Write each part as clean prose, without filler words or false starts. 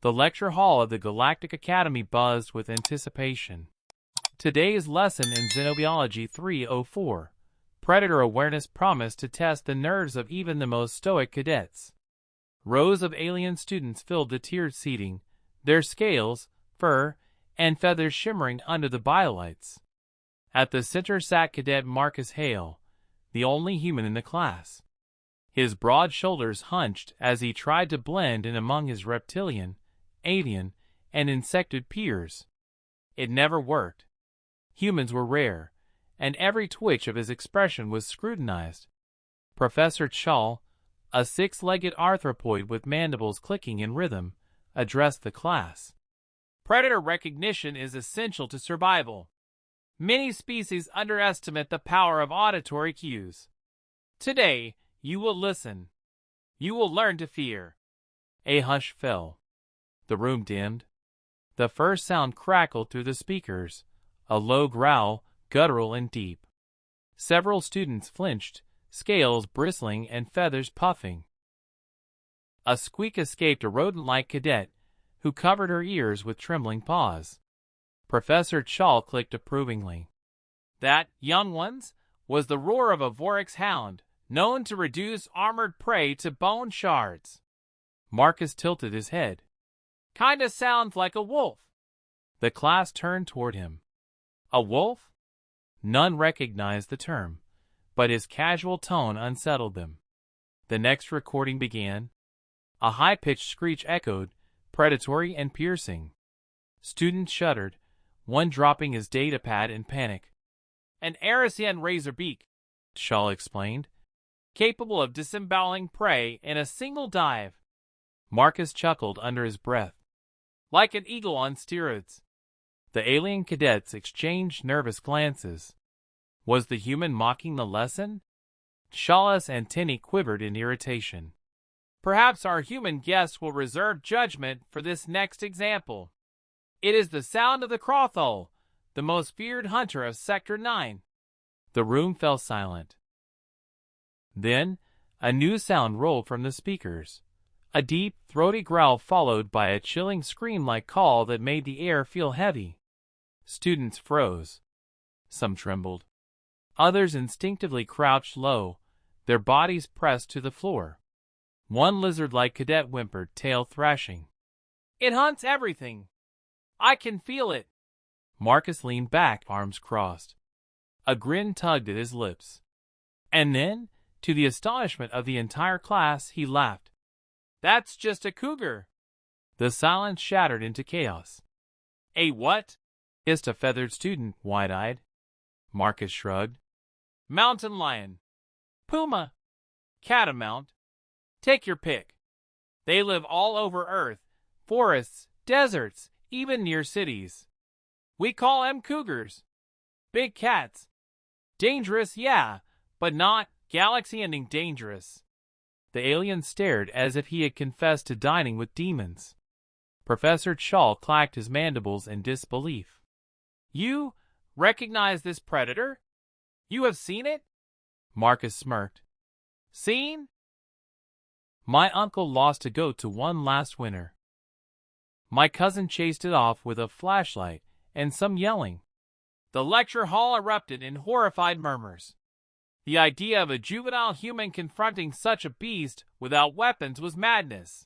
The lecture hall of the Galactic Academy buzzed with anticipation. Today's lesson in Xenobiology 304, Predator Awareness, promised to test the nerves of even the most stoic cadets. Rows of alien students filled the tiered seating, their scales, fur, and feathers shimmering under the biolights. At the center sat Cadet Marcus Hale, the only human in the class. His broad shoulders hunched as he tried to blend in among his reptilian, avian, and insectoid peers. It never worked. Humans were rare, and every twitch of his expression was scrutinized. Professor Chal, a six-legged arthropoid with mandibles clicking in rhythm, addressed the class. Predator recognition is essential to survival. Many species underestimate the power of auditory cues. Today, you will listen. You will learn to fear. A hush fell. The room dimmed. The first sound crackled through the speakers, a low growl, guttural and deep. Several students flinched, scales bristling and feathers puffing. A squeak escaped a rodent-like cadet, who covered her ears with trembling paws. Professor Chal clicked approvingly. That, young ones, was the roar of a Vorax hound, known to reduce armored prey to bone shards. Marcus tilted his head. Kinda sounds like a wolf. The class turned toward him. A wolf? None recognized the term, but his casual tone unsettled them. The next recording began. A high-pitched screech echoed, predatory and piercing. Students shuddered, one dropping his datapad in panic. An Arisian razorbeak, Shaw explained, capable of disemboweling prey in a single dive. Marcus chuckled under his breath. Like an eagle on steroids. The alien cadets exchanged nervous glances. Was the human mocking the lesson? Shaw's antennae quivered in irritation. Perhaps our human guest will reserve judgment for this next example. It is the sound of the Crothul, the most feared hunter of Sector 9. The room fell silent. Then, a new sound rolled from the speakers. A deep, throaty growl followed by a chilling scream-like call that made the air feel heavy. Students froze. Some trembled. Others instinctively crouched low, their bodies pressed to the floor. One lizard-like cadet whimpered, tail thrashing. It hunts everything. I can feel it. Marcus leaned back, arms crossed. A grin tugged at his lips. And then, to the astonishment of the entire class, he laughed. That's just a cougar. The silence shattered into chaos. A what? Hissed a feathered student, wide-eyed. Marcus shrugged. Mountain lion. Puma. Catamount. Take your pick. They live all over Earth, forests, deserts, even near cities. We call them cougars. Big cats. Dangerous, yeah, but not galaxy-ending dangerous. The alien stared as if he had confessed to dining with demons. Professor Chal clacked his mandibles in disbelief. You recognize this predator? You have seen it? Marcus smirked. Seen? My uncle lost a goat to one last winter. My cousin chased it off with a flashlight and some yelling. The lecture hall erupted in horrified murmurs. The idea of a juvenile human confronting such a beast without weapons was madness.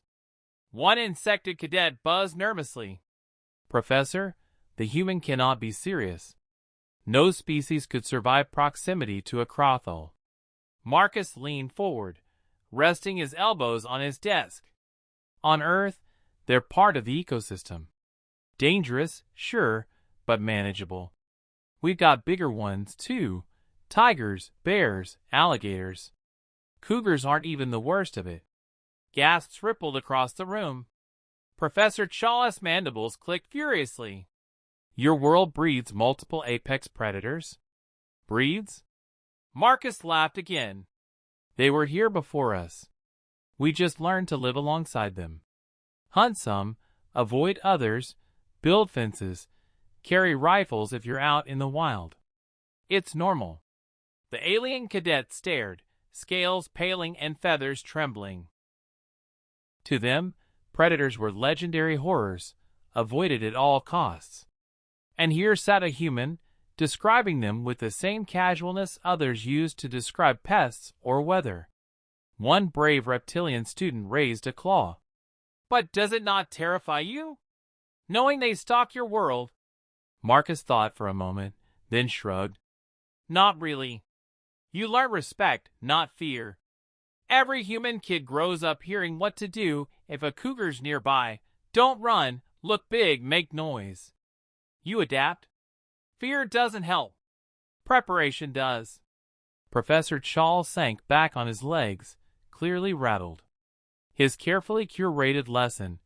One insected cadet buzzed nervously. Professor, the human cannot be serious. No species could survive proximity to a Crothul. Marcus leaned forward, resting his elbows on his desk. On Earth, they're part of the ecosystem. Dangerous, sure, but manageable. We've got bigger ones, too. Tigers, bears, alligators. Cougars aren't even the worst of it. Gasps rippled across the room. Professor Chaw's mandibles clicked furiously. Your world breeds multiple apex predators? Breeds? Marcus laughed again. They were here before us. We just learned to live alongside them. Hunt some, avoid others, build fences, carry rifles if you're out in the wild. It's normal. The alien cadet stared, scales paling and feathers trembling. To them, predators were legendary horrors, avoided at all costs. And here sat a human, describing them with the same casualness others used to describe pests or weather. One brave reptilian student raised a claw. "But does it not terrify you, knowing they stalk your world?" Marcus thought for a moment, then shrugged. "Not really. You learn respect, not fear. Every human kid grows up hearing what to do if a cougar's nearby. Don't run, look big, make noise. You adapt. Fear doesn't help. Preparation does." Professor Chall sank back on his legs, clearly rattled. His carefully curated lesson,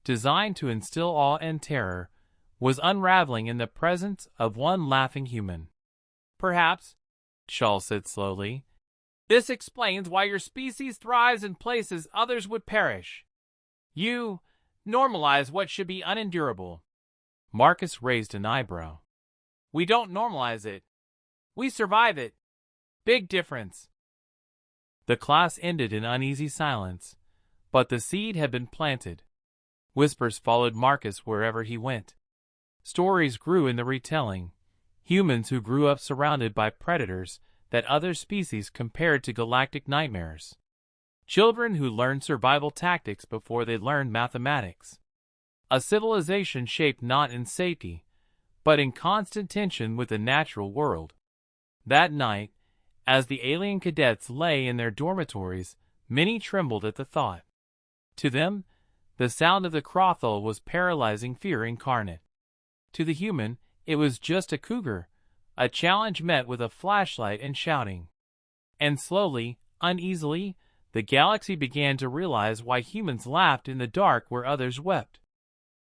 designed to instill awe and terror, was unraveling in the presence of one laughing human. "Perhaps," Chall said slowly, "this explains why your species thrives in places others would perish. You normalize what should be unendurable." Marcus raised an eyebrow. "We don't normalize it. We survive it. Big difference." The class ended in uneasy silence, but the seed had been planted. Whispers followed Marcus wherever he went. Stories grew in the retelling. Humans who grew up surrounded by predators that other species compared to galactic nightmares. Children who learned survival tactics before they learned mathematics. A civilization shaped not in safety, but in constant tension with the natural world. That night, as the alien cadets lay in their dormitories, many trembled at the thought. To them, the sound of the crothel was paralyzing fear incarnate. To the human, it was just a cougar, a challenge met with a flashlight and shouting. And slowly, uneasily, the galaxy began to realize why humans laughed in the dark where others wept.